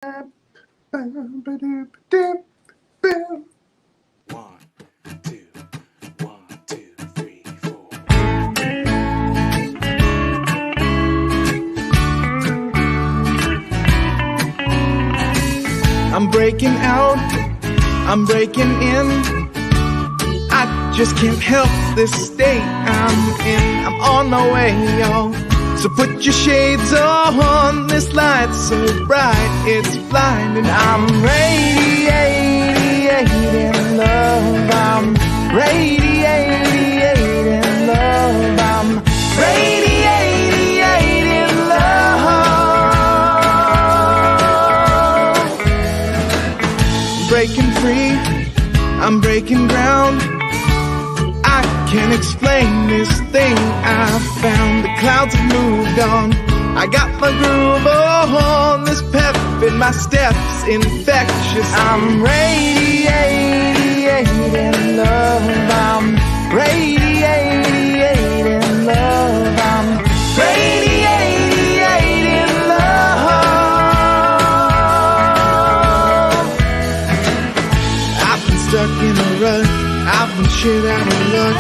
1, 2, 1, 2, 3, 4. I'm breaking out, I'm breaking in. I just can't help this state I'm in. I'm on my way, y'all. So put your shades on, this light's so bright, it's blinding. I'm radiating love, I'm radiating love, I'm radiating love. Breaking free, I'm breaking ground. I can't explain this thing I found. The clouds have moved on. I got my groove on. This pep in my steps infectious. I'm radiating love. I'm radiating love. I'm radiating love. I've been stuck in a rut. I've been shit out of luck.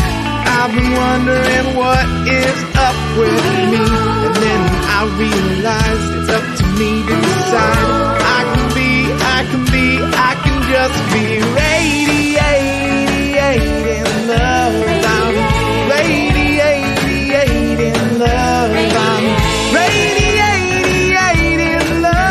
I've been wondering what is up with me. And then I realized it's up to me to decide. I can just be radiating love. I'm radiating love. I'm radiating love. I'm radiating love.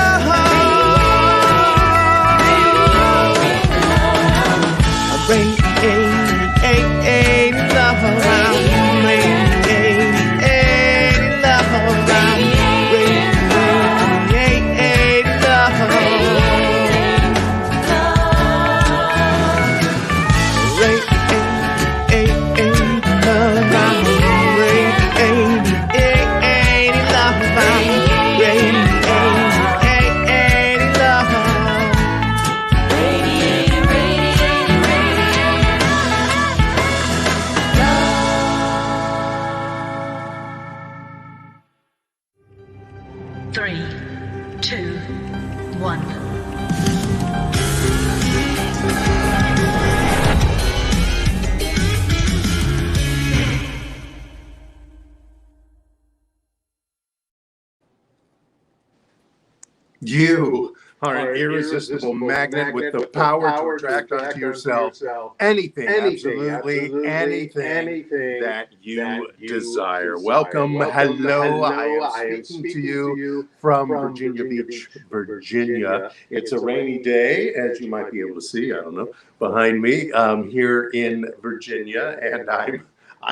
You are an irresistible magnet with the power to attract onto yourself anything, absolutely anything that you desire. Welcome, hello. I am speaking to you from Virginia Beach, Virginia. It's a rainy day, as you might be able to see, I don't know, behind me here in Virginia, and I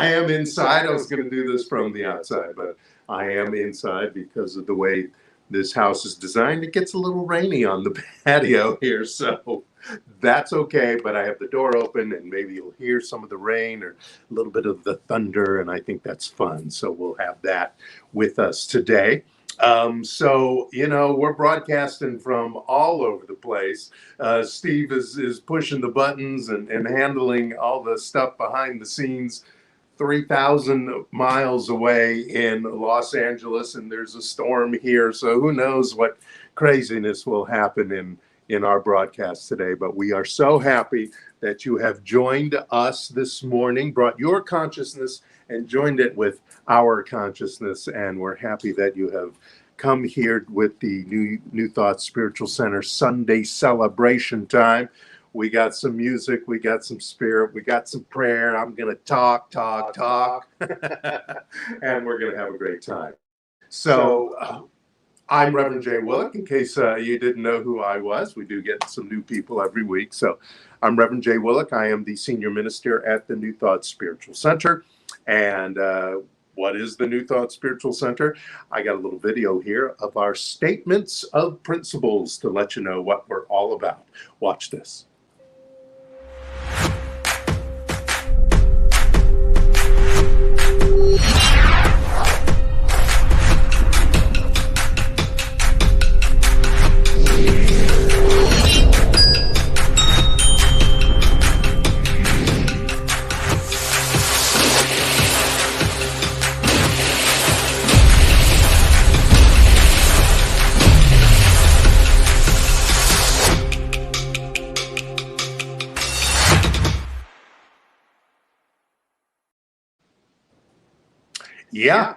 am inside. I was going to do this from the outside, but I am inside because of the way this house is designed. It gets a little rainy on the patio here, so that's okay, but I have the door open and maybe you'll hear some of the rain or a little bit of the thunder, and I think that's fun, so we'll have that with us today. So, you know, we're broadcasting from all over the place. Steve is pushing the buttons and handling all the stuff behind the scenes 3,000 miles away in Los Angeles, and there's a storm here, so who knows what craziness will happen in our broadcast today. But we are so happy that you have joined us this morning, brought your consciousness and joined it with our consciousness, and we're happy that you have come here with the New Thought Spiritual Center Sunday celebration time. We got some music, we got some spirit, we got some prayer. I'm going to talk, and we're going to have a great time. So I'm Reverend Jay Willick, in case you didn't know who I was. We do get some new people every week. So I'm Reverend Jay Willick. I am the senior minister at the New Thought Spiritual Center. And what is the New Thought Spiritual Center? I got a little video here of our statements of principles to let you know what we're all about. Watch this. Yeah,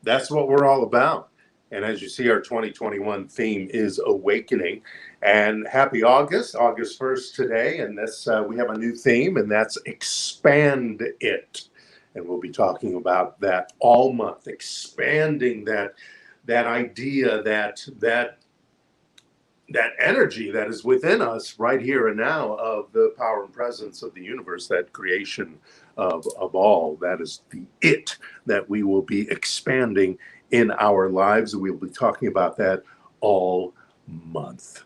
that's what we're all about. And as you see, our 2021 theme is awakening. And happy August, August 1st today. And this we have a new theme, and that's expand it. And we'll be talking about that all month, expanding that idea, that energy that is within us right here and now of the power and presence of the universe, that creation of all. That is the it that we will be expanding in our lives. We'll be talking about that all month.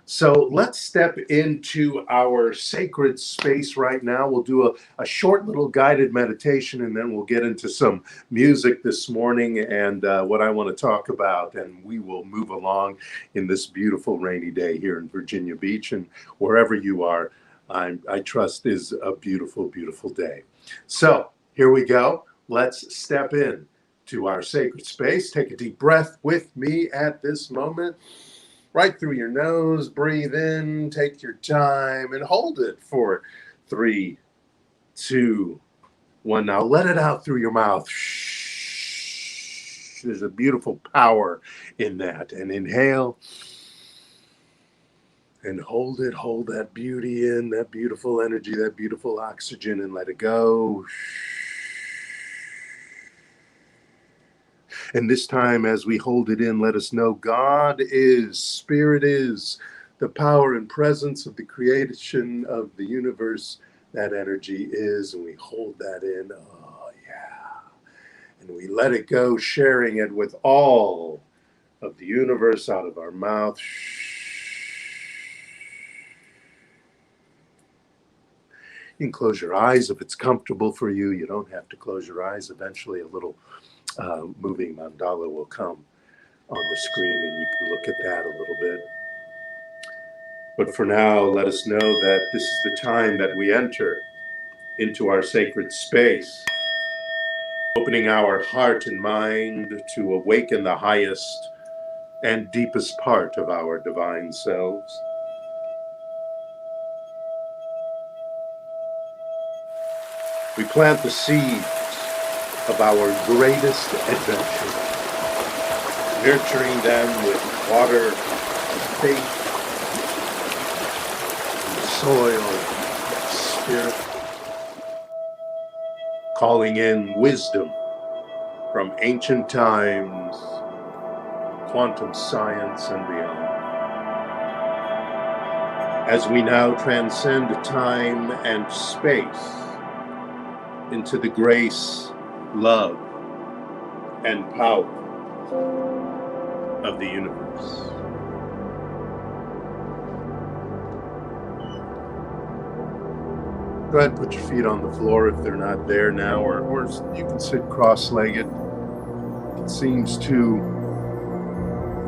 So let's step into our sacred space right now. We'll do a short little guided meditation, and then we'll get into some music this morning and what I want to talk about. And we will move along in this beautiful rainy day here in Virginia Beach, and wherever you are, I trust is a beautiful, beautiful day. So here we go. Let's step in to our sacred space. Take a deep breath with me at this moment. Right through your nose, breathe in, take your time, and hold it for 3, 2, 1. Now let it out through your mouth. Shh. There's a beautiful power in that. And inhale and hold it. Hold that beauty in, that beautiful energy, that beautiful oxygen, and let it go. And this time, as we hold it in, let us know God is, Spirit is, the power and presence of the creation of the universe. That energy is, and we hold that in. Oh, yeah. And we let it go, sharing it with all of the universe out of our mouth. You can close your eyes if it's comfortable for you. You don't have to close your eyes. Eventually, a little moving mandala will come on the screen, and you can look at that a little bit. But for now, let us know that this is the time that we enter into our sacred space, opening our heart and mind to awaken the highest and deepest part of our divine selves. We plant the seeds of our greatest adventure, nurturing them with water, faith, soil, spirit, calling in wisdom from ancient times, quantum science, and beyond. As we now transcend time and space into the grace, love, and power of the universe. Go ahead and put your feet on the floor if they're not there now, or you can sit cross-legged. It seems to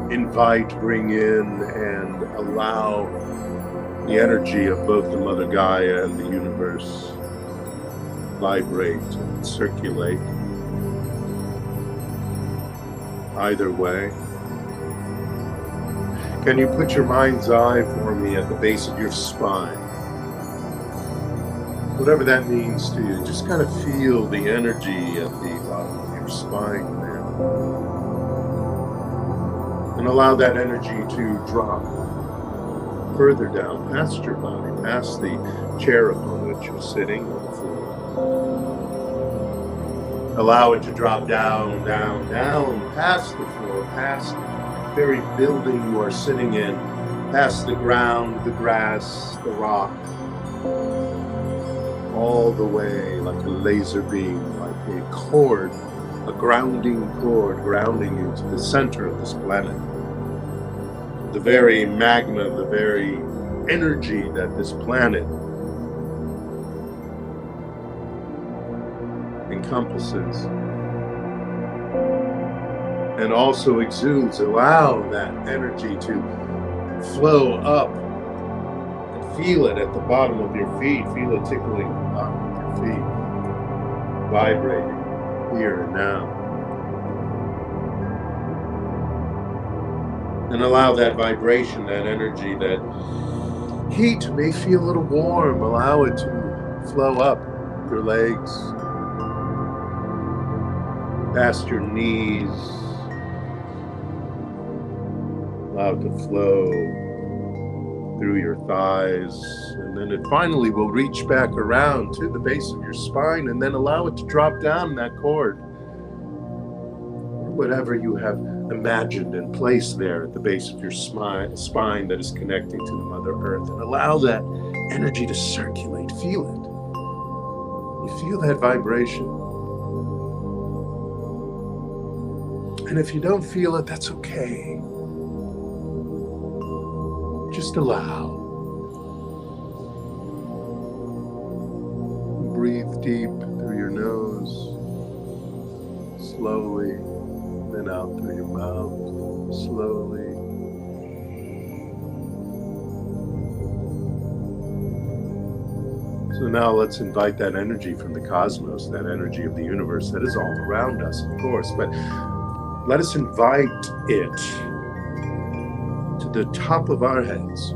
invite, bring in, and allow the energy of both the Mother Gaia and the universe vibrate and circulate. Either way. Can you put your mind's eye for me at the base of your spine? Whatever that means to you, just kind of feel the energy at the bottom of your spine there. And allow that energy to drop further down past your body, past the chair upon which you're sitting or the floor. Allow it to drop down, down, down, past the floor, past the very building you are sitting in, past the ground, the grass, the rock, all the way like a laser beam, like a cord, a grounding cord, grounding you to the center of this planet. The very magma, the very energy that this planet encompasses and also exudes. Allow that energy to flow up and feel it at the bottom of your feet. Feel it tickling the bottom of your feet, vibrating here and now. And allow that vibration, that energy, that heat may feel a little warm. Allow it to flow up your legs, past your knees. Allow it to flow through your thighs, and then it finally will reach back around to the base of your spine, and then allow it to drop down that cord, or whatever you have imagined and placed there at the base of your spine that is connecting to the Mother Earth, and allow that energy to circulate. Feel it. You feel that vibration. And if you don't feel it, that's okay. Just allow. Breathe deep through your nose, slowly, then out through your mouth, slowly. So now let's invite that energy from the cosmos, that energy of the universe that is all around us, of course, but let us invite it to the top of our heads,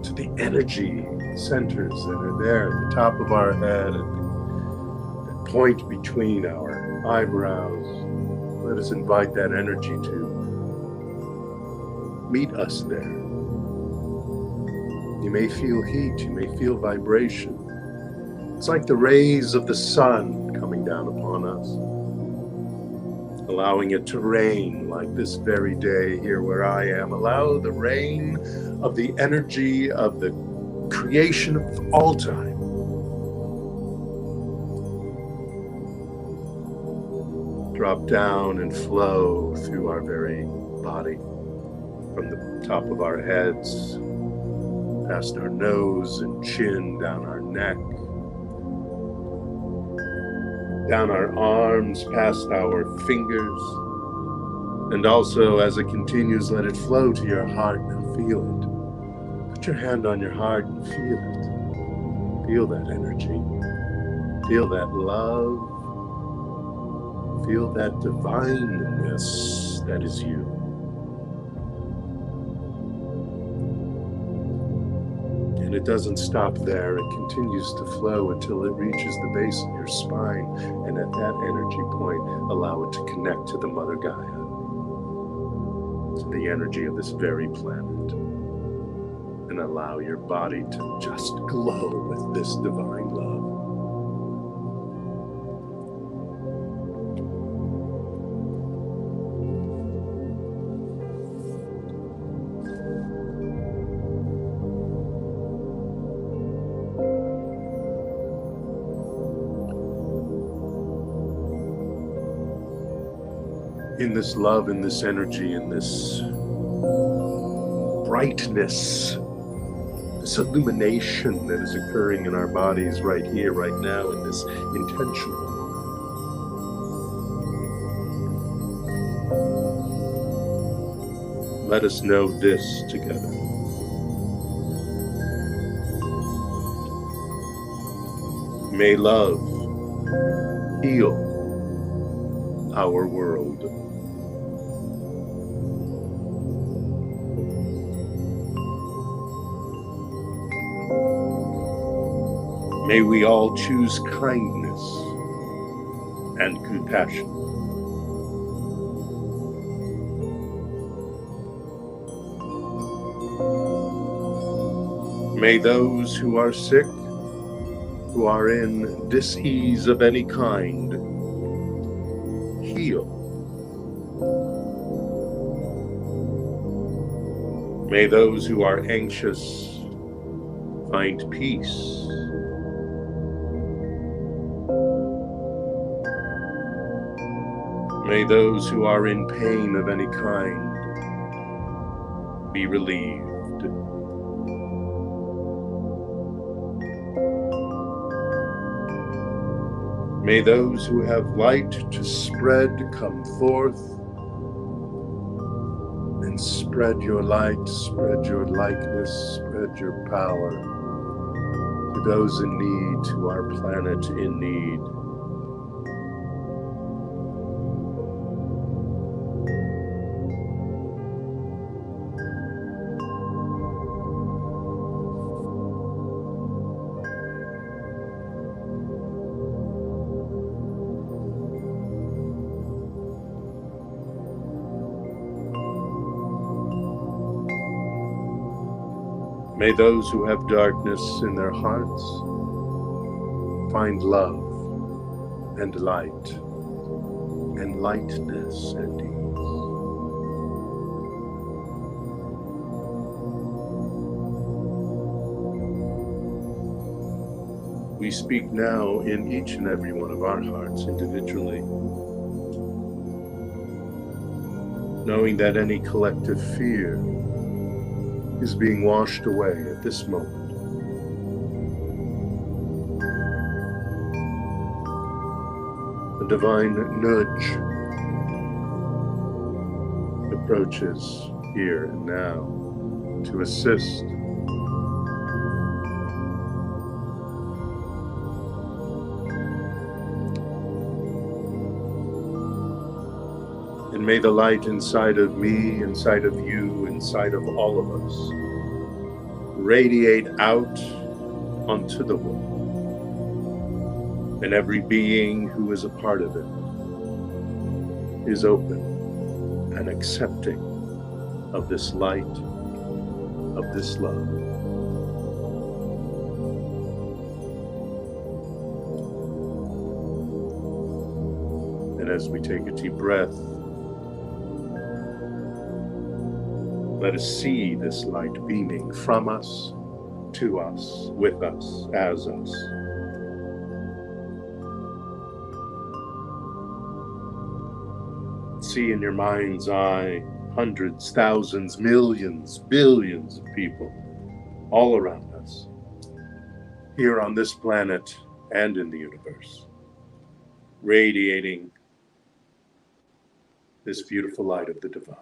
to the energy centers that are there at the top of our head, at the point between our eyebrows. Let us invite that energy to meet us there. You may feel heat, you may feel vibration. It's like the rays of the sun coming down upon us, allowing it to rain like this very day here where I am. Allow the rain of the energy of the creation of all time drop down and flow through our very body, from the top of our heads, past our nose and chin, down our neck, down our arms, past our fingers, and also as it continues, let it flow to your heart. Now feel it. Put your hand on your heart and feel it. Feel that energy. Feel that love. Feel that divineness that is you. And it doesn't stop there. It continues to flow until it reaches the base of your spine. And at that energy point, allow it to connect to the Mother Gaia, to the energy of this very planet. And allow your body to just glow with this divine love. In this love, in this energy, in this brightness, this illumination that is occurring in our bodies right here, right now, in this intentional. Let us know this together. May love heal our world. May we all choose kindness and compassion. May those who are sick, who are in dis-ease of any kind, heal. May those who are anxious find peace. May those who are in pain of any kind be relieved. May those who have light to spread come forth and spread your light, spread your likeness, spread your power to those in need, to our planet in need. May those who have darkness in their hearts find love and light and lightness and ease. We speak now in each and every one of our hearts individually, knowing that any collective fear is being washed away at this moment. A divine nudge approaches here and now to assist. And may the light inside of me, inside of you, inside of all of us, radiate out onto the world. And every being who is a part of it is open and accepting of this light, of this love. And as we take a deep breath, let us see this light beaming from us, to us, with us, as us. See in your mind's eye hundreds, thousands, millions, billions of people all around us, here on this planet and in the universe, radiating this beautiful light of the divine.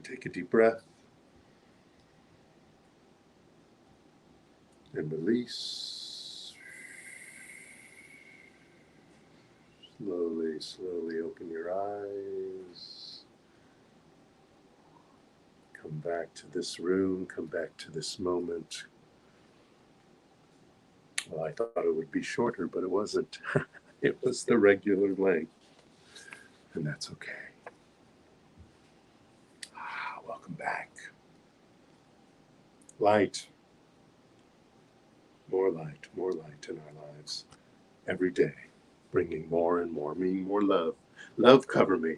Take a deep breath and release. Slowly open your eyes. Come back to this room, come back to this moment. Well, I thought it would be shorter, but it wasn't. It was the regular length, and that's okay. Welcome back. Light, more light in our lives every day, bringing more and more, meaning more love. Love cover me,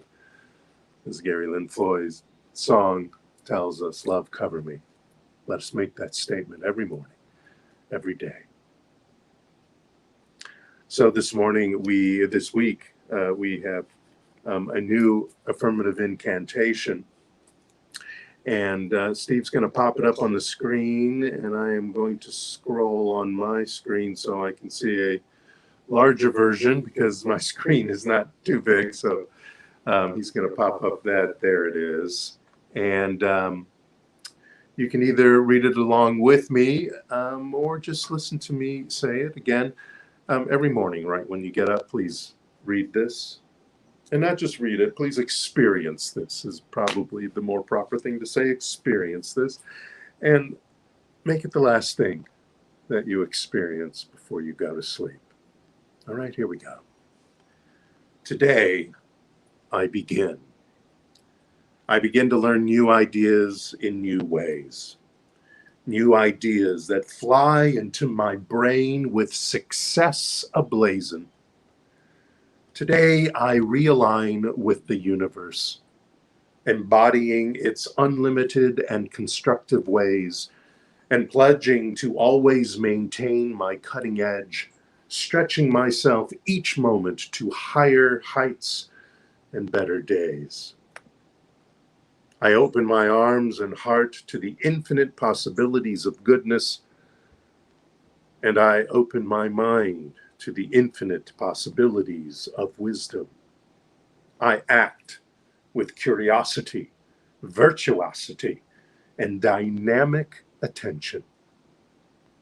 as Gary Lynn Floyd's song tells us, love cover me. Let us make that statement every morning, every day. So this week, we have a new affirmative incantation. And Steve's going to pop it up on the screen, and I am going to scroll on my screen so I can see a larger version because my screen is not too big. So he's going to pop up that. There it is. And you can either read it along with me or just listen to me say it again every morning, right? When you get up, please read this. And not just read it, please experience this is probably the more proper thing to say. Experience this and make it the last thing that you experience before you go to sleep. All right, here we go. Today, I begin. I begin to learn new ideas in new ways. New ideas that fly into my brain with success ablazing. Today, I realign with the universe, embodying its unlimited and constructive ways, and pledging to always maintain my cutting edge, stretching myself each moment to higher heights and better days. I open my arms and heart to the infinite possibilities of goodness, and I open my mind to the infinite possibilities of wisdom. I act with curiosity, virtuosity, and dynamic attention.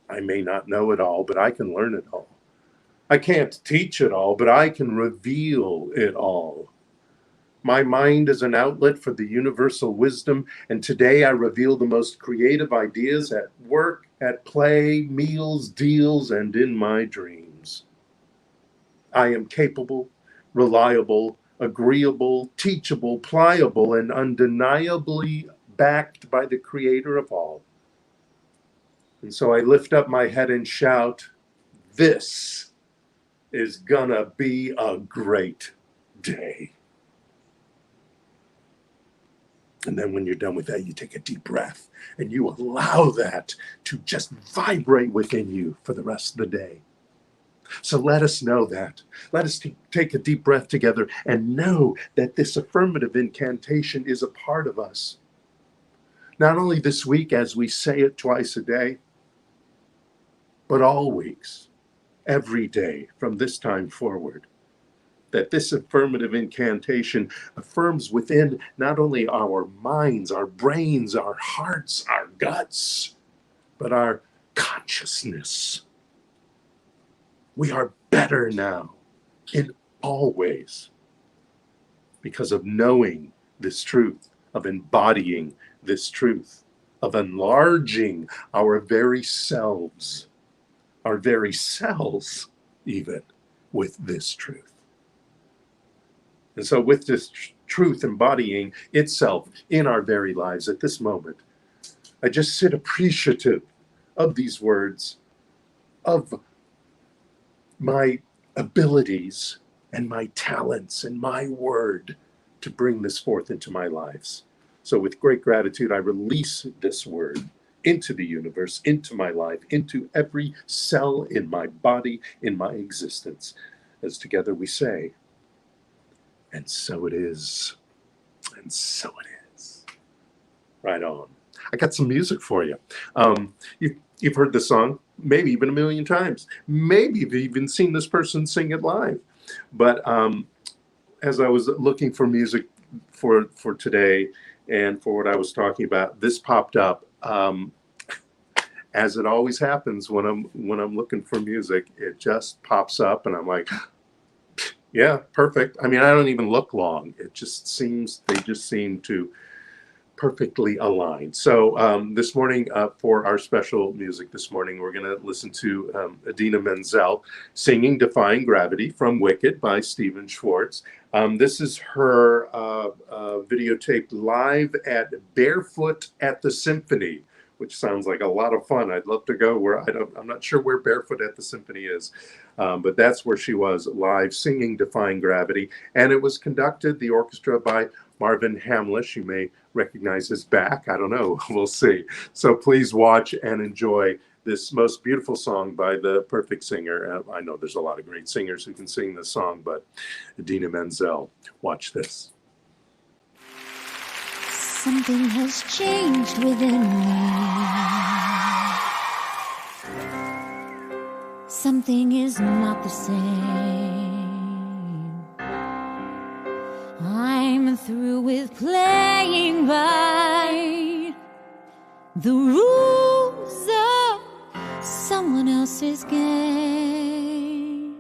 I may not know it all, but I can learn it all. I can't teach it all, but I can reveal it all. My mind is an outlet for the universal wisdom, and today I reveal the most creative ideas at work, at play, meals, deals, and in my dreams. I am capable, reliable, agreeable, teachable, pliable, and undeniably backed by the creator of all. And so I lift up my head and shout, this is gonna be a great day. And then when you're done with that, you take a deep breath and you allow that to just vibrate within you for the rest of the day. So let us know that. Let us take a deep breath together and know that this affirmative incantation is a part of us. Not only this week as we say it twice a day, but all weeks, every day from this time forward. That this affirmative incantation affirms within not only our minds, our brains, our hearts, our guts, but our consciousness. We are better now in all ways because of knowing this truth, of embodying this truth, of enlarging our very selves, our very cells even, with this truth. And so with this truth embodying itself in our very lives at this moment, I just sit appreciative of these words, of my abilities and my talents and my word to bring this forth into my lives. So with great gratitude, I release this word into the universe, into my life, into every cell in my body, in my existence. As together we say, and so it is, and so it is. Right on. I got some music for you. You've heard this song, maybe even a million times. Maybe you've even seen this person sing it live. But as I was looking for music for today and for what I was talking about, this popped up. As it always happens when I'm looking for music, it just pops up, and I'm like, yeah, perfect. I mean, I don't even look long. They just seem to perfectly aligned. So this morning, for our special music this morning, we're going to listen to Idina Menzel singing Defying Gravity from Wicked by Stephen Schwartz. This is her videotaped live at Barefoot at the Symphony, which sounds like a lot of fun. I'd love to go where I'm not sure where Barefoot at the Symphony is, but that's where she was live singing Defying Gravity. And it was conducted, the orchestra, by Marvin Hamlish. You may recognize his back. I don't know. We'll see. So please watch and enjoy this most beautiful song by the perfect singer. I know there's a lot of great singers who can sing this song, but Idina Menzel. Watch this. Something has changed within me. Something is not the same. I'm through with playing by the rules of someone else's game.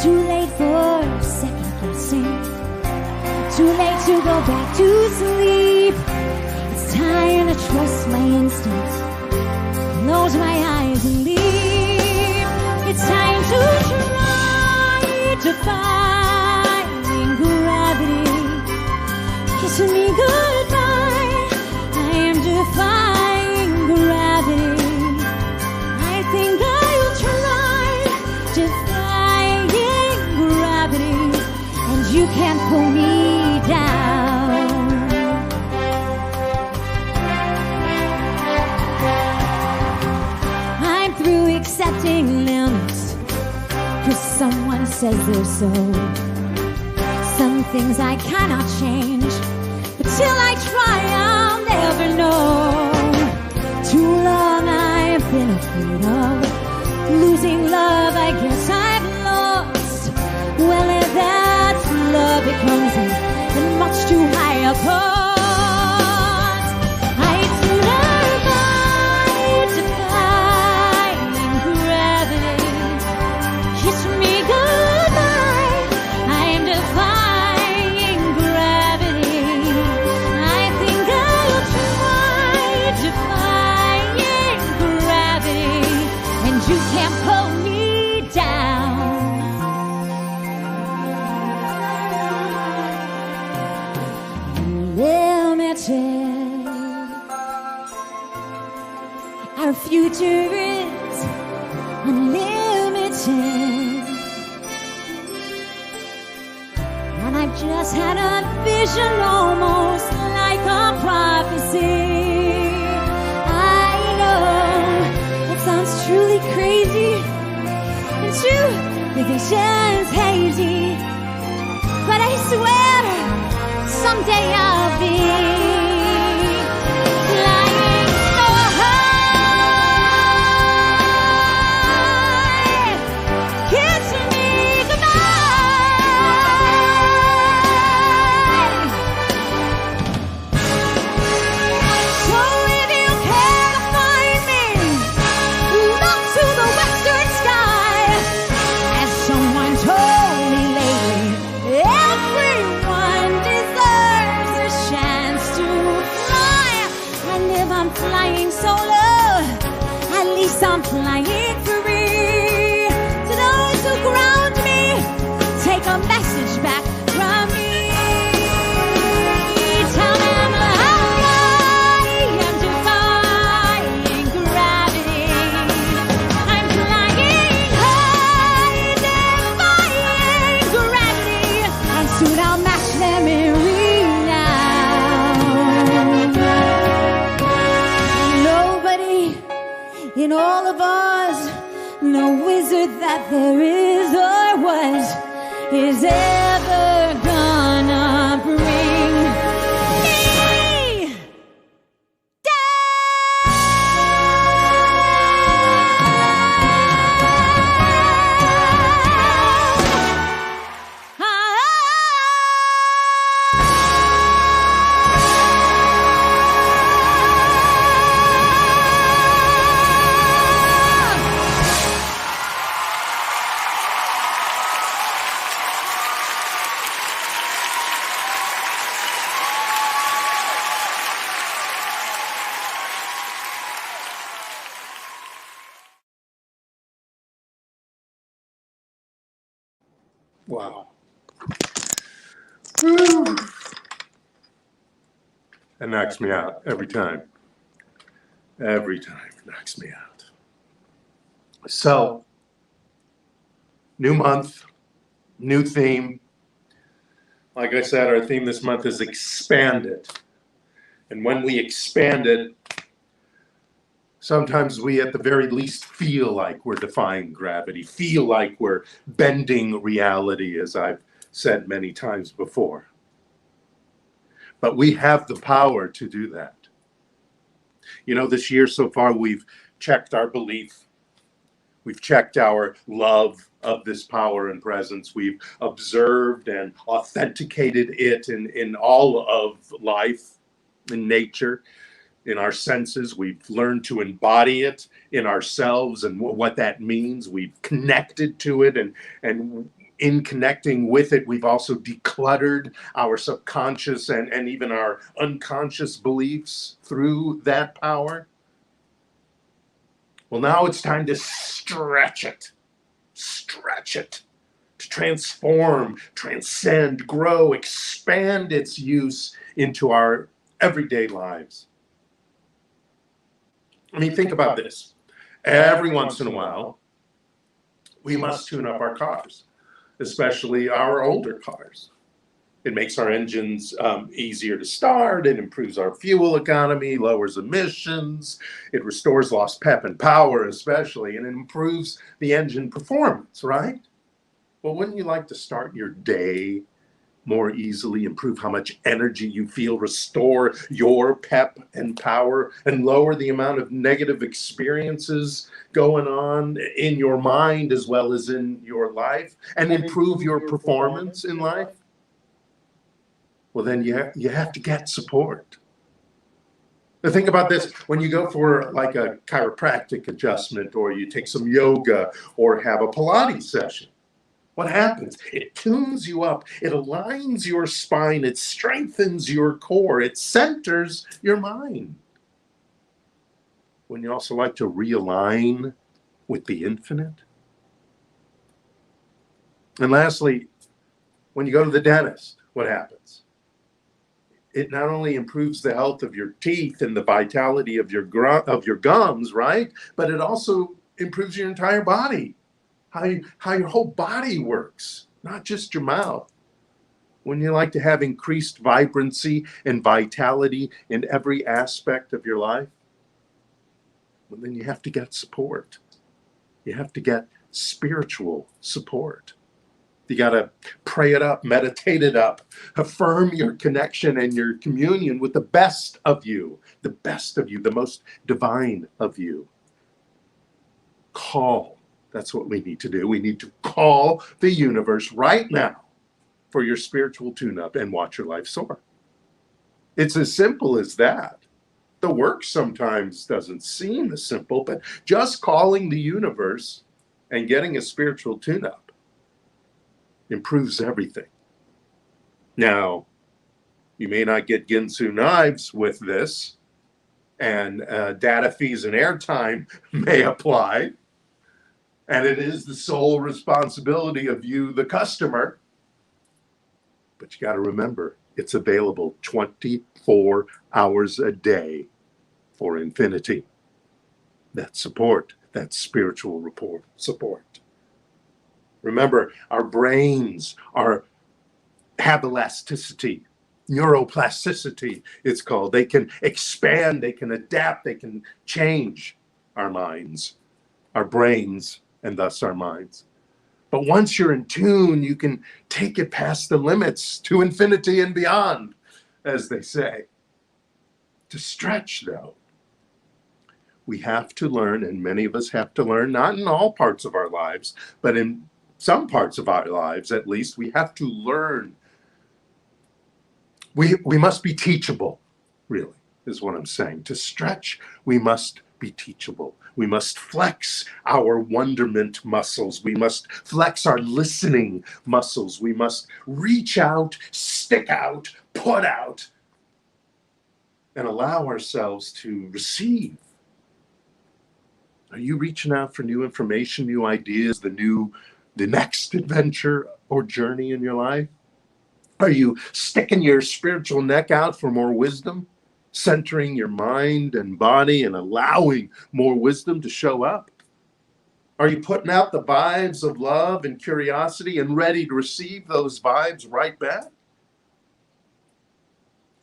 Too late for second guessing. Too late to go back to sleep. It's time to trust my instincts. Close my eyes and leave. It's time to try to find gravity. Kissing me goodbye. I am defying gravity. I think I'll try defying gravity, and you can't pull me down. I'm through accepting limits, 'cause someone says they're so. Some things I cannot change, but till I try I'll never know. Too long I've been afraid of losing love. I guess I've lost. Well, if that's love, it comes in at much too high a cost. I survive defying gravity. Kiss me goodbye. I am defying gravity. I think I'll try defying gravity, and you can't pull me down. Let me limited. Our future is unlimited. And I've just had a vision almost like a prophecy. I know it sounds truly crazy and true, the vision's hazy, but I swear someday I'll be flying so high. Kiss me goodbye. So if you care to find me, look to the western sky. As someone told me lately, everyone deserves a chance to fly. And if I'm flying solo, at least I'm flying free. To those who ground me, take a message back from me. Tell them how I am defying gravity. I'm flying high, defying gravity. And soon I'll match them in renown. Nobody in all of us, no wizard that there is or was, is ever gonna bring me Wow. Whew. That knocks me out every time. Every time it knocks me out. So, new month, new theme. Like I said, our theme this month is expand it. And when we expand it, sometimes we at the very least feel like we're defying gravity, feel like we're bending reality, as I've said many times before. But we have the power to do that. You know, this year so far, we've checked our belief. We've checked our love of this power and presence. We've observed and authenticated it in all of life, in nature, in our senses. We've learned to embody it in ourselves and what that means. We've connected to it, and in connecting with it, we've also decluttered our subconscious and even our unconscious beliefs through that power. Well, now it's time to stretch it, to transform, transcend, grow, expand its use into our everyday lives. I mean, think about this. Every once in a while, we must tune up our cars, especially our older cars. It makes our engines easier to start. It improves our fuel economy, lowers emissions. It restores lost pep and power, especially, and it improves the engine performance, right? Well, wouldn't you like to start your day more easily, improve how much energy you feel, restore your pep and power, and lower the amount of negative experiences going on in your mind as well as in your life, and improve your performance in life? Well, then you have to get support. Now think about this. When you go for like a chiropractic adjustment, or you take some yoga, or have a Pilates session, what happens? It tunes you up. It aligns your spine. It strengthens your core. It centers your mind. Wouldn't you also like to realign with the infinite? And lastly, when you go to the dentist, what happens? it not only improves the health of your teeth and the vitality of your gums, right? But it also improves your entire body, how your whole body works, not just your mouth. Wouldn't you like to have increased vibrancy and vitality in every aspect of your life? Well, then you have to get support. You have to get spiritual support. You got to pray it up, meditate it up, affirm your connection and your communion with the best of you, the most divine of you. Call. That's what we need to do. We need to call the universe right now for your spiritual tune-up and watch your life soar. It's as simple as that. The work sometimes doesn't seem as simple, but just calling the universe and getting a spiritual tune-up improves everything. Now, you may not get Ginsu knives with this, and data fees and airtime may apply, and it is the sole responsibility of you, the customer. But you got to remember, it's available 24 hours a day for infinity. That support, that spiritual support. Remember, our brains have elasticity, neuroplasticity, it's called. They can expand, they can adapt, they can change our minds, our brains, and thus our minds. But once you're in tune, you can take it past the limits to infinity and beyond, as they say. To stretch, though, we have to learn, and many of us have to learn, not in all parts of our lives, but in some parts of our lives, at least, we have to learn. We must be teachable, really, is what I'm saying. To stretch, we must be teachable. We must flex our wonderment muscles. We must flex our listening muscles. We must reach out, stick out, put out, and allow ourselves to receive. Are you reaching out for new information, new ideas, the next adventure or journey in your life? Are you sticking your spiritual neck out for more wisdom, centering your mind and body and allowing more wisdom to show up? Are you putting out the vibes of love and curiosity and ready to receive those vibes right back?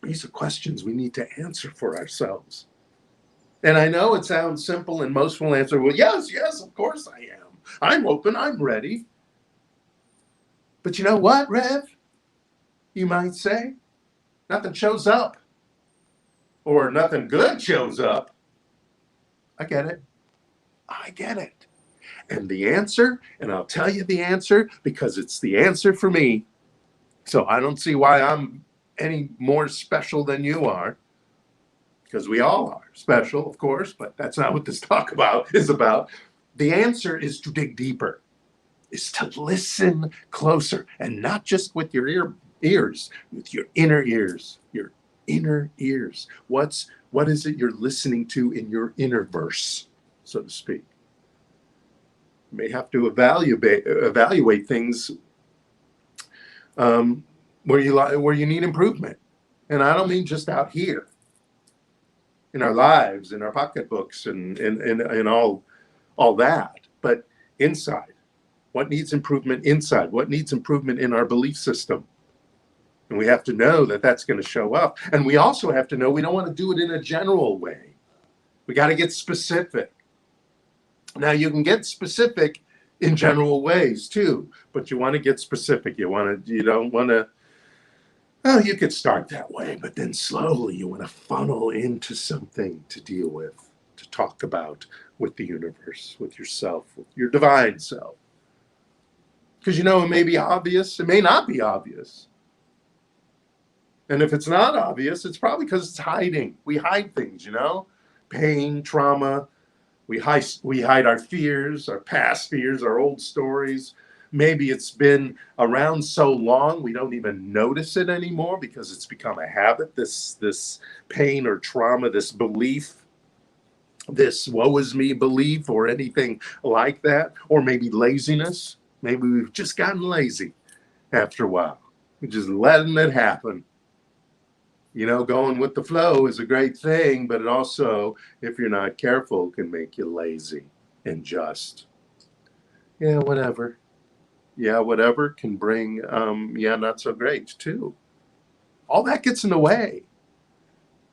These are questions we need to answer for ourselves. And I know it sounds simple, and most will answer, well, yes, of course I am. I'm open, I'm ready. But you know what, Rev? You might say, nothing shows up. Or nothing good shows up. I get it. And the answer, and I'll tell you the answer, because it's the answer for me. So I don't see why I'm any more special than you are. Because we all are special, of course, but that's not what this talk is about. The answer is to dig deeper, is to listen closer, and not just with your ears, with your inner ears, your inner ears. What is it you're listening to in your inner verse, so to speak? You may have to evaluate things where you need improvement, and I don't mean just out here. In our lives, in our pocketbooks, and all that, but inside. What needs improvement inside? What needs improvement in our belief system? And we have to know that that's going to show up. And we also have to know we don't want to do it in a general way. We got to get specific. Now, you can get specific in general ways too, but you want to get specific. You don't want to. Well, you could start that way, but then slowly you want to funnel into something to deal with, to talk about with the universe, with yourself, with your divine self. Because it may be obvious, it may not be obvious. And if it's not obvious, it's probably because it's hiding. We hide things, pain, trauma. We hide our fears, our past fears, our old stories. Maybe it's been around so long we don't even notice it anymore because it's become a habit, this pain or trauma, this belief, this woe is me belief or anything like that. Or maybe laziness. Maybe we've just gotten lazy after a while. We're just letting it happen. You know, going with the flow is a great thing, but it also, if you're not careful, can make you lazy and just, yeah, whatever. Yeah, whatever can bring, yeah, not so great too. All that gets in the way.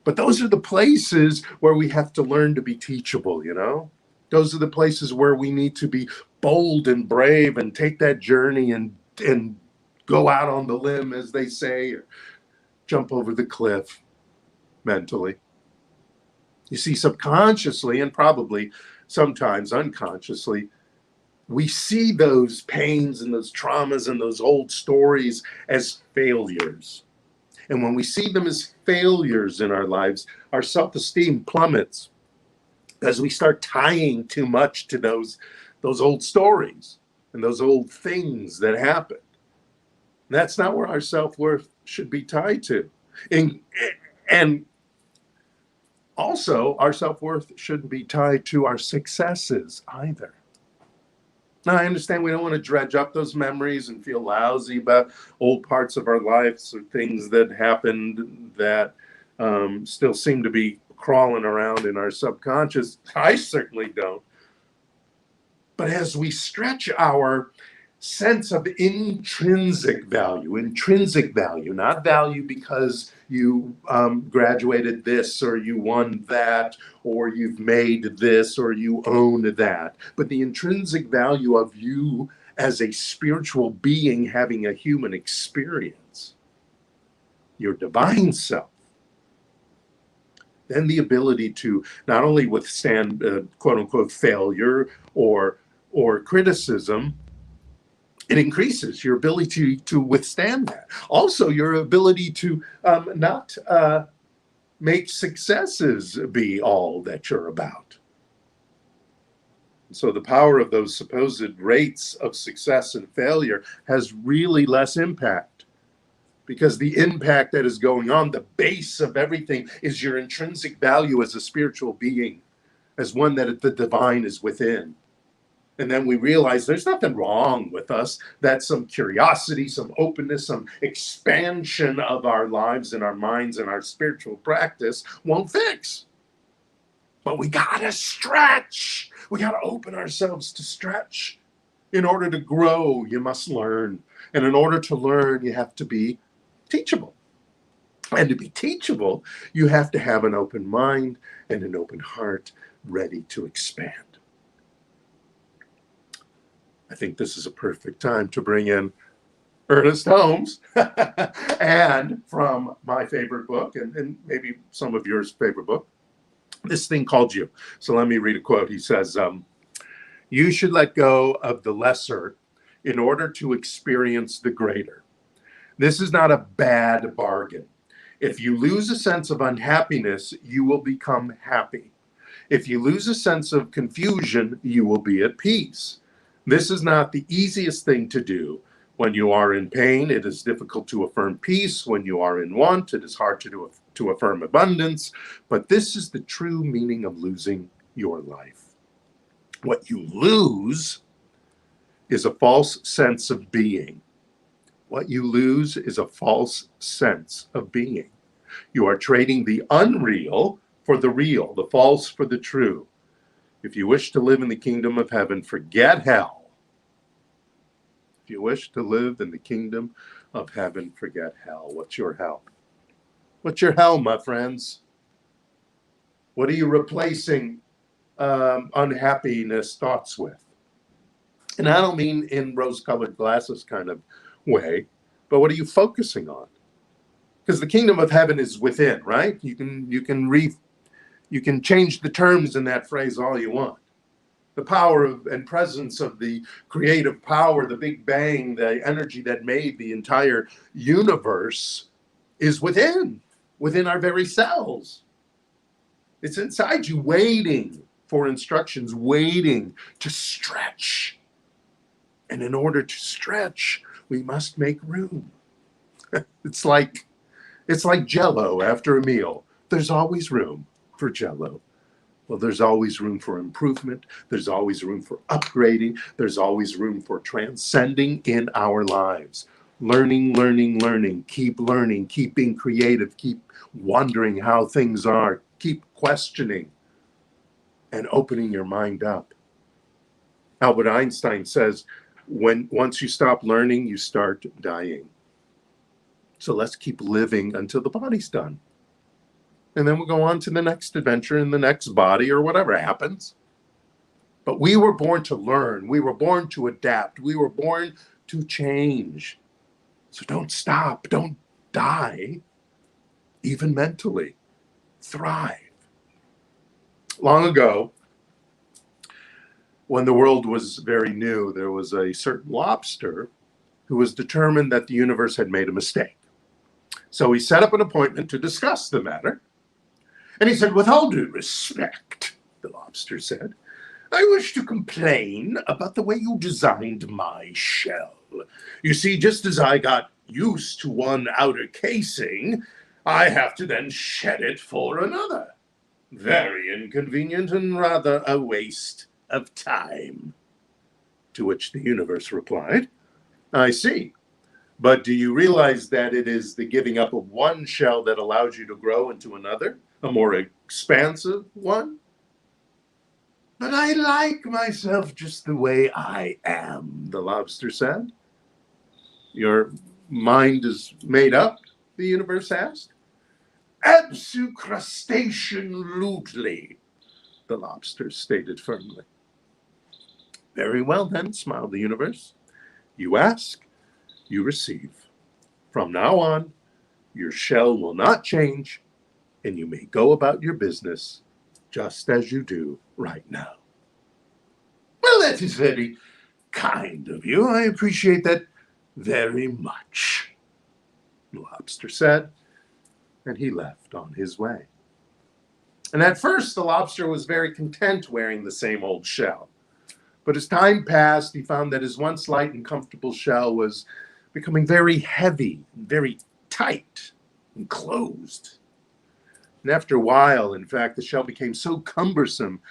But those are the places where we have to learn to be teachable, you know? Those are the places where we need to be bold and brave and take that journey and go out on the limb, as they say, or jump over the cliff mentally. You see, subconsciously and probably sometimes unconsciously, we see those pains and those traumas and those old stories as failures. And when we see them as failures in our lives, our self-esteem plummets as we start tying too much to those old stories and those old things that happened. That's not where our self-worth should be tied to. And also, our self-worth shouldn't be tied to our successes either. Now, I understand we don't want to dredge up those memories and feel lousy about old parts of our lives or things that happened that still seem to be crawling around in our subconscious. I certainly don't. But as we stretch our sense of intrinsic value, not value because you graduated this or you won that or you've made this or you own that, but the intrinsic value of you as a spiritual being having a human experience, your divine self, then the ability to not only withstand quote unquote failure or criticism, it increases your ability to withstand that. Also, your ability to not make successes be all that you're about. So the power of those supposed rates of success and failure has really less impact, because the impact that is going on, the base of everything, is your intrinsic value as a spiritual being, as one that the divine is within. And then we realize there's nothing wrong with us, that some curiosity, some openness, some expansion of our lives and our minds and our spiritual practice won't fix. But we gotta stretch. We gotta open ourselves to stretch. In order to grow, you must learn. And in order to learn, you have to be teachable. And to be teachable, you have to have an open mind and an open heart ready to expand. I think this is a perfect time to bring in Ernest Holmes and from my favorite book and maybe some of yours favorite book, This Thing Called You. So let me read a quote. He says, you should let go of the lesser in order to experience the greater. This is not a bad bargain. If you lose a sense of unhappiness, you will become happy. If you lose a sense of confusion, you will be at peace. This is not the easiest thing to do. When you are in pain, it is difficult to affirm peace. When you are in want, it is hard to affirm abundance. But this is the true meaning of losing your life. What you lose is a false sense of being. What you lose is a false sense of being. You are trading the unreal for the real, the false for the true. If you wish to live in the kingdom of heaven, forget hell. If you wish to live in the kingdom of heaven, forget hell. What's your hell? What's your hell, my friends? What are you replacing unhappiness thoughts with? And I don't mean in rose-colored glasses kind of way, but what are you focusing on? Because the kingdom of heaven is within, right? You can change the terms in that phrase all you want. The power of and presence of the creative power, the Big Bang, the energy that made the entire universe is within our very cells. It's inside you, waiting for instructions, waiting to stretch. And in order to stretch, we must make room. It's like Jell-O after a meal. There's always room for Jell-O. Well, there's always room for improvement. There's always room for upgrading. There's always room for transcending in our lives. Learning, learning, learning. Keep learning. Keep being creative. Keep wondering how things are. Keep questioning and opening your mind up. Albert Einstein says, once you stop learning, you start dying. So let's keep living until the body's done. And then we'll go on to the next adventure in the next body or whatever happens. But we were born to learn. We were born to adapt. We were born to change. So don't stop. Don't die, even mentally. Thrive. Long ago, when the world was very new, there was a certain lobster who was determined that the universe had made a mistake. So he set up an appointment to discuss the matter. And he said, "With all due respect," the lobster said, "I wish to complain about the way you designed my shell. You see, just as I got used to one outer casing, I have to then shed it for another. Very inconvenient and rather a waste of time." To which the universe replied, "I see. But do you realize that it is the giving up of one shell that allows you to grow into another, a more expansive one?" "But I like myself just the way I am," the lobster said. "Your mind is made up?" the universe asked. "Abso-crustacean-lutely," the lobster stated firmly. "Very well then," smiled the universe. "You ask, you receive. From now on, your shell will not change, and you may go about your business just as you do right now." "Well, that is very kind of you. I appreciate that very much," the lobster said, and he left on his way. And at first, the lobster was very content wearing the same old shell. But as time passed, he found that his once light and comfortable shell was becoming very heavy, very tight and closed. And after a while, in fact, the shell became so cumbersome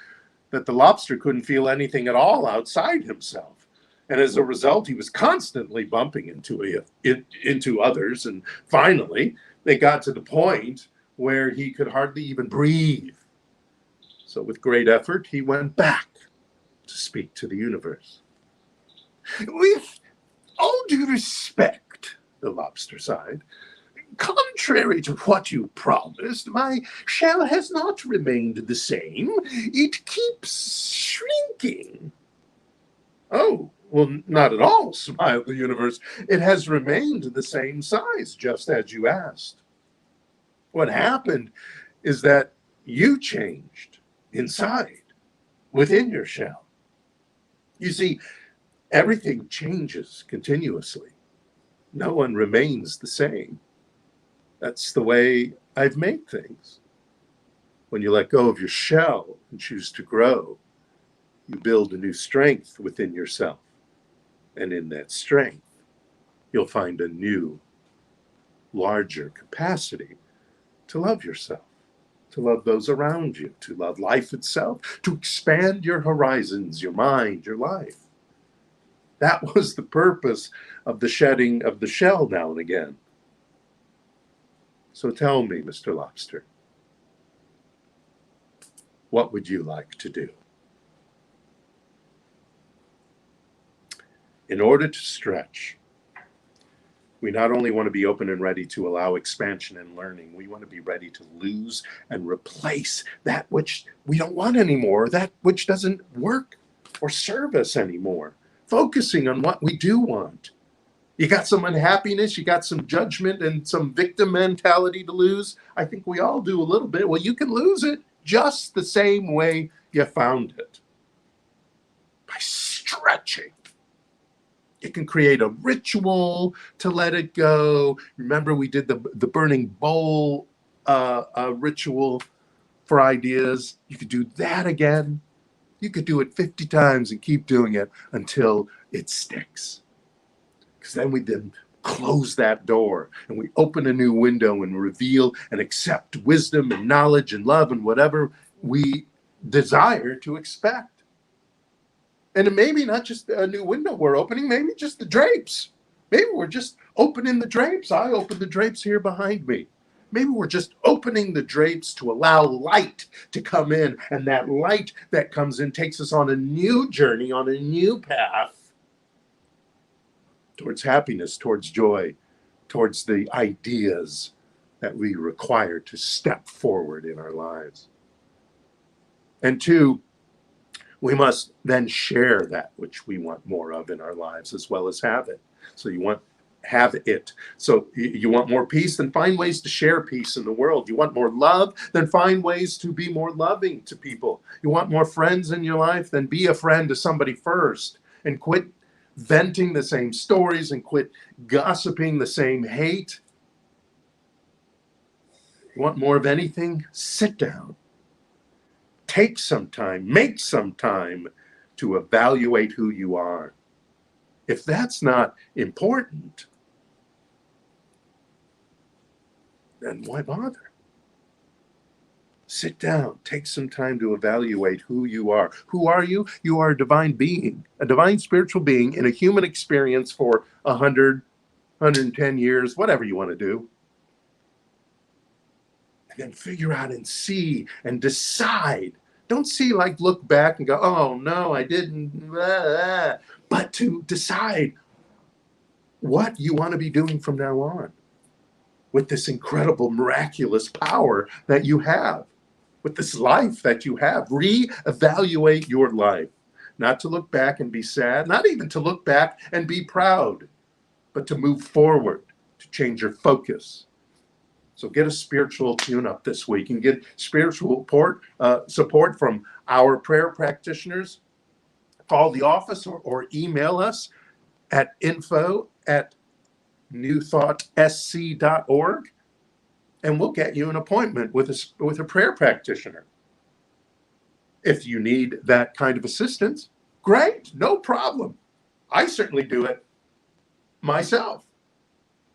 that the lobster couldn't feel anything at all outside himself. And as a result, he was constantly bumping into others. And finally, they got to the point where he could hardly even breathe. So with great effort, he went back to speak to the universe. "With all due respect," the lobster sighed, "contrary to what you promised, my shell has not remained the same. It keeps shrinking." "Oh, well, not at all," smiled the universe. "It has remained the same size, just as you asked. What happened is that you changed inside, within your shell. You see, everything changes continuously. No one remains the same. That's the way I've made things. When you let go of your shell and choose to grow, you build a new strength within yourself. And in that strength, you'll find a new, larger capacity to love yourself, to love those around you, to love life itself, to expand your horizons, your mind, your life. That was the purpose of the shedding of the shell now and again. So tell me, Mr. Lobster, what would you like to do? In order to stretch, we not only want to be open and ready to allow expansion and learning, we want to be ready to lose and replace that which we don't want anymore, that which doesn't work or serve us anymore, focusing on what we do want. You got some unhappiness, you got some judgment and some victim mentality to lose. I think we all do a little bit. Well, you can lose it just the same way you found it, by stretching. You can create a ritual to let it go. Remember, we did the burning bowl ritual for ideas. You could do that again. You could do it 50 times and keep doing it until it sticks. Because then we close that door and we open a new window and reveal and accept wisdom and knowledge and love and whatever we desire to expect. And it may be not just a new window we're opening, maybe just the drapes. Maybe we're just opening the drapes. I opened the drapes here behind me. Maybe we're just opening the drapes to allow light to come in, and that light that comes in takes us on a new journey, on a new path towards happiness, towards joy, towards the ideas that we require to step forward in our lives. And two, we must then share that which we want more of in our lives as well as have it. So have it. So you want more peace, then find ways to share peace in the world. You want more love, then find ways to be more loving to people. You want more friends in your life, then be a friend to somebody first, and quit venting the same stories and quit gossiping the same hate. You want more of anything? Sit down. Take some time, make some time to evaluate who you are. If that's not important, then why bother? Sit down, take some time to evaluate who you are. Who are you? You are a divine being, a divine spiritual being in a human experience for 100, 110 years, whatever you want to do. And then figure out and see and decide. Don't see like look back and go, oh no, I didn't. But to decide what you want to be doing from now on with this incredible, miraculous power that you have, with this life that you have. Reevaluate your life. Not to look back and be sad, not even to look back and be proud, but to move forward, to change your focus. So get a spiritual tune-up this week and get spiritual support from our prayer practitioners. Call the office or email us at info@newthoughtsc.org, and we'll get you an appointment with a prayer practitioner. If you need that kind of assistance, great, no problem. I certainly do it myself.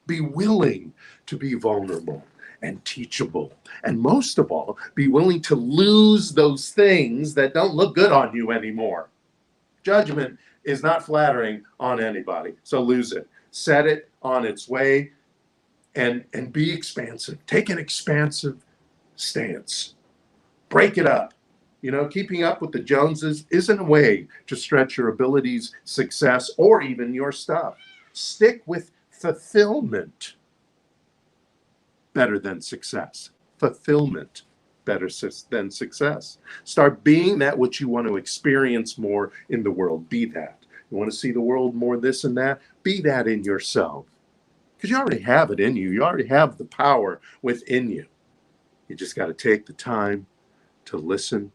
Be willing to be vulnerable and teachable. And most of all, be willing to lose those things that don't look good on you anymore. Judgment is not flattering on anybody, so lose it. Set it on its way and be expansive. Take an expansive stance. Break it up. You know, keeping up with the Joneses isn't a way to stretch your abilities, success, or even your stuff. Stick with fulfillment better than success. Fulfillment better than success. Start being that which you want to experience more in the world. Be that. You want to see the world more this and that? Be that in yourself. Because you already have it in you. You already have the power within you. You just got to take the time to listen,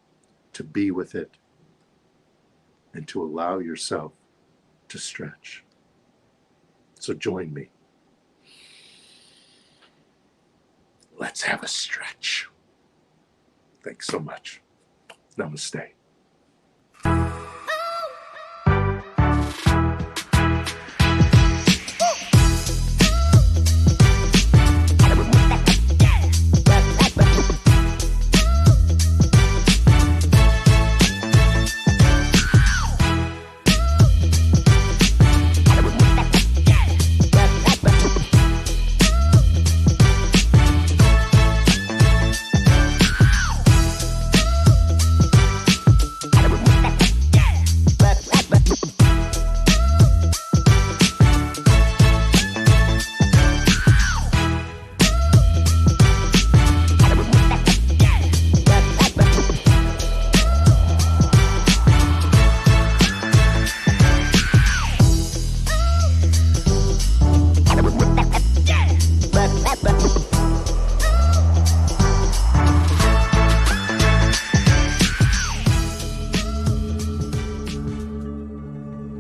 to be with it, and to allow yourself to stretch. So join me. Let's have a stretch. Thanks so much. Namaste.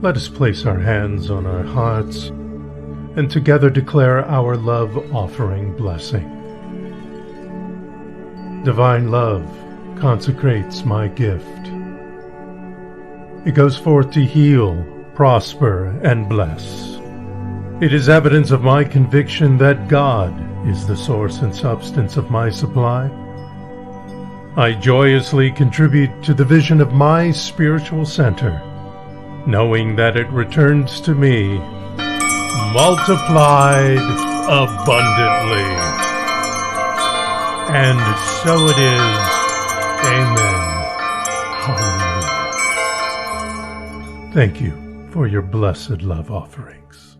Let us place our hands on our hearts and together declare our love offering blessing. Divine love consecrates my gift. It goes forth to heal, prosper, and bless. It is evidence of my conviction that God is the source and substance of my supply. I joyously contribute to the vision of my spiritual center, knowing that it returns to me multiplied abundantly. And so it is. Amen. Hallelujah. Thank you for your blessed love offerings.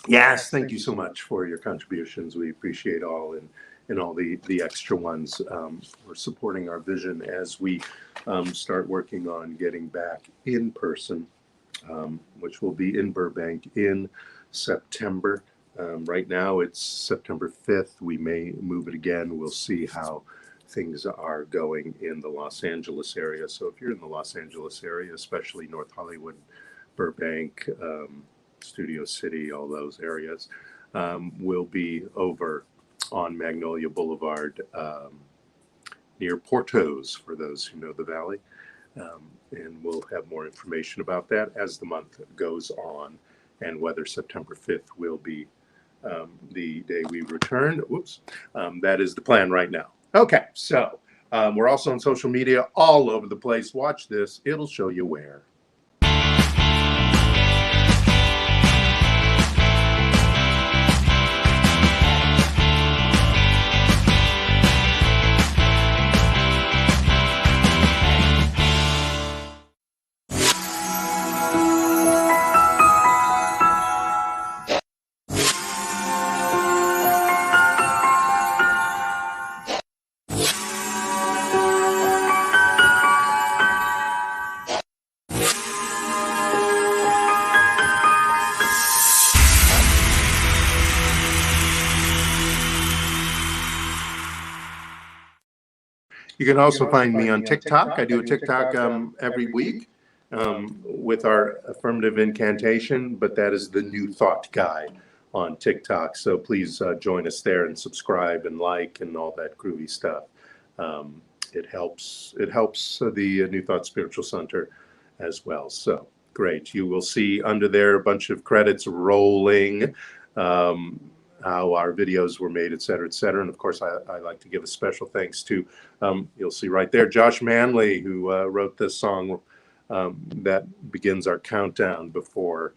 Yes, thank you so much for your contributions. We appreciate all and all the extra ones for supporting our vision as we start working on getting back in person, which will be in Burbank in September. Right now it's September 5th. We may move it again. We'll see how things are going in the Los Angeles area. So if you're in the Los Angeles area, especially North Hollywood, Burbank, Studio City, all those areas, will be over on Magnolia Boulevard near Porto's, for those who know the valley. And we'll have more information about that as the month goes on and whether September 5th will be the day we return. Whoops. That is the plan right now. Okay, so we're also on social media all over the place. Watch this. It'll show you where. You can also find me on TikTok. I do a TikTok every week with our Affirmative Incantation, but that is the New Thought Guy on TikTok. So please join us there and subscribe and like and all that groovy stuff. It helps the New Thought Spiritual Center as well. So great. You will see under there a bunch of credits rolling, how our videos were made, et cetera, et cetera. And of course, I like to give a special thanks to, you'll see right there, Josh Manley, who wrote this song that begins our countdown before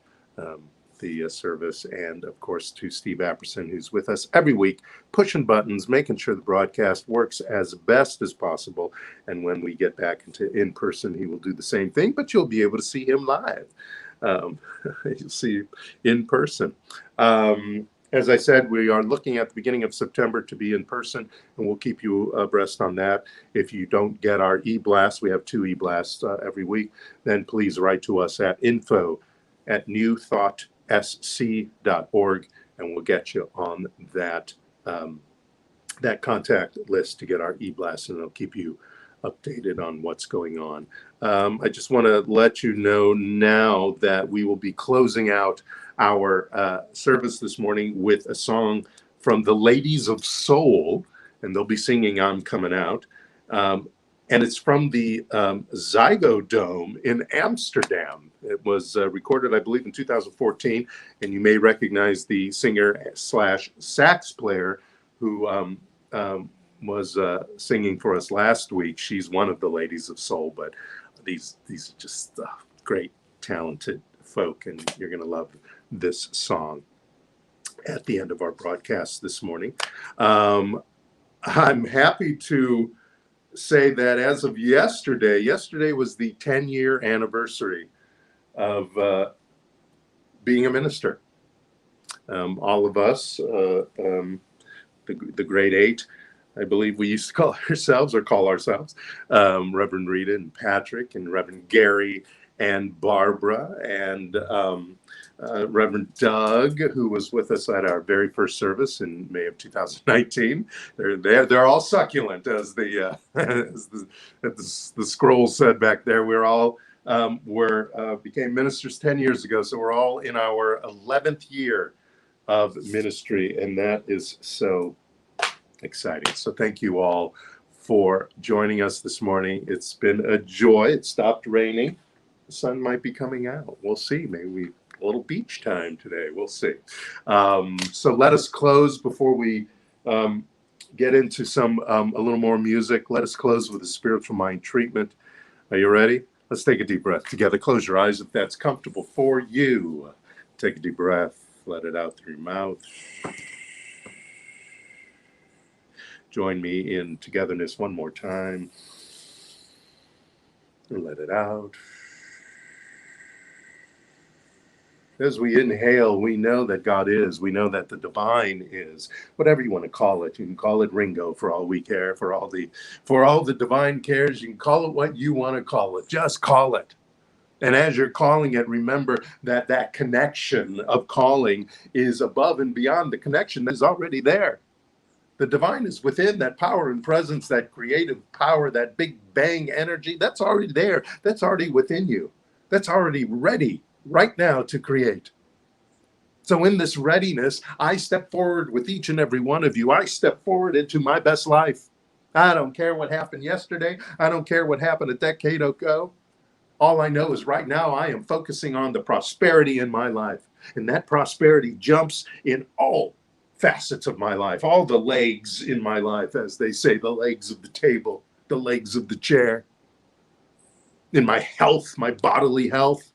the service. And of course, to Steve Apperson, who's with us every week, pushing buttons, making sure the broadcast works as best as possible. And when we get back into in person, he will do the same thing, but you'll be able to see him live. You'll see in person. As I said, we are looking at the beginning of September to be in person, and we'll keep you abreast on that. If you don't get our e-blast, we have 2 e-blasts every week, then please write to us at info@newthoughtsc.org, and we'll get you on that that contact list to get our e-blast, and it'll keep you updated on what's going on. I just want to let you know now that we will be closing out our service this morning with a song from the Ladies of Soul, and they'll be singing I'm Coming Out. And it's from the Zygo Dome in Amsterdam. It was recorded, I believe, in 2014, and you may recognize the singer/sax player who was singing for us last week. She's one of the Ladies of Soul, but these are just great, talented folk, and you're going to love this song at the end of our broadcast this morning. I'm happy to say that as of yesterday was the 10-year anniversary of being a minister. All of us, the Great Eight, I believe we used to call ourselves, Reverend Rita and Patrick and Reverend Gary and Barbara and Reverend Doug, who was with us at our very first service in May of 2019. They're all succulent, as the scroll said back there. We're all became ministers 10 years ago, so we're all in our 11th year of ministry, and that is so exciting. So thank you all for joining us this morning. It's been a joy. It stopped raining. The sun might be coming out. We'll see. Maybe a little beach time today. We'll see. So let us close before we get into some a little more music. Let us close with a spiritual mind treatment. Are you ready? Let's take a deep breath together. Close your eyes if that's comfortable for you. Take a deep breath. Let it out through your mouth. Join me in togetherness one more time. And let it out. As we inhale, we know that God is. We know that the divine is. Whatever you want to call it. You can call it Ringo for all we care. For all the divine cares, you can call it what you want to call it. Just call it. And as you're calling it, remember that that connection of calling is above and beyond the connection that is already there. The divine is within. That power and presence, that creative power, that big bang energy, that's already there. That's already within you. That's already ready right now to create. So in this readiness, I step forward with each and every one of you. I step forward into my best life. I don't care what happened yesterday. I don't care what happened a decade ago. All I know is right now I am focusing on the prosperity in my life. And that prosperity jumps in all facets of my life, all the legs in my life, as they say, the legs of the table, the legs of the chair, in my health, my bodily health,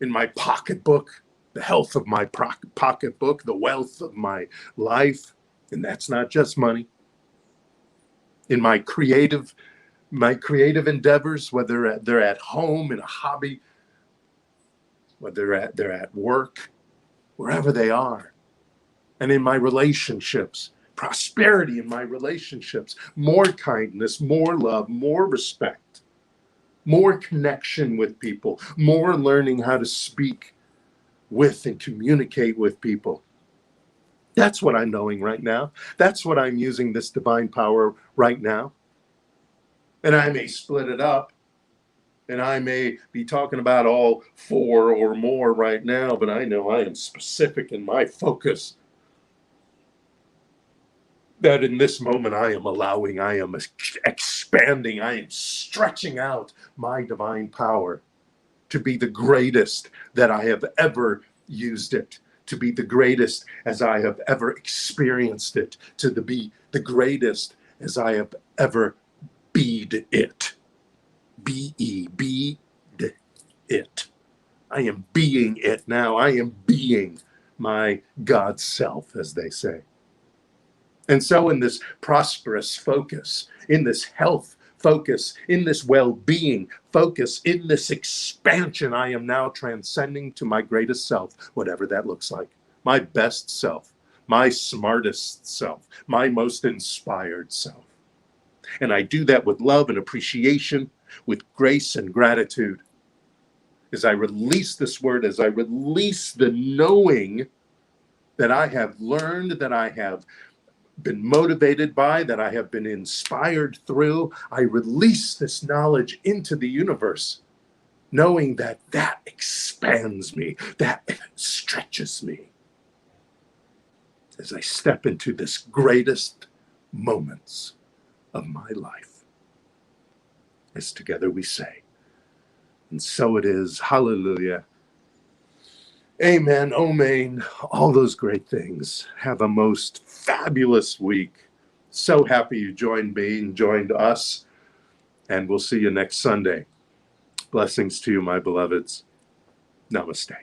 in my pocketbook, the health of my pocketbook, the wealth of my life. And that's not just money. In my creative endeavors, whether they're at home, in a hobby, whether they're at work, wherever they are. And in my relationships, prosperity in my relationships, more kindness, more love, more respect, more connection with people, more learning how to speak with and communicate with people. That's what I'm knowing right now. That's what I'm using this divine power right now. And I may split it up, and I may be talking about all 4 or more right now, but I know I am specific in my focus. That in this moment I am allowing, I am expanding, I am stretching out my divine power to be the greatest that I have ever used it, to be the greatest as I have ever experienced it, to be the greatest as I have ever beed it. Be it. I am being it now. I am being my God self, as they say. And so in this prosperous focus, in this health focus, in this well-being focus, in this expansion, I am now transcending to my greatest self, whatever that looks like, my best self, my smartest self, my most inspired self. And I do that with love and appreciation, with grace and gratitude. As I release this word, as I release the knowing that I have learned, that I have been motivated by, that I have been inspired through, I release this knowledge into the universe, knowing that that expands me, that stretches me as I step into this greatest moments of my life. As together we say, and so it is, hallelujah, amen, amen, all those great things. Have a most fabulous week. So happy you joined me and joined us, and we'll see you next Sunday. Blessings to you, my beloveds. Namaste.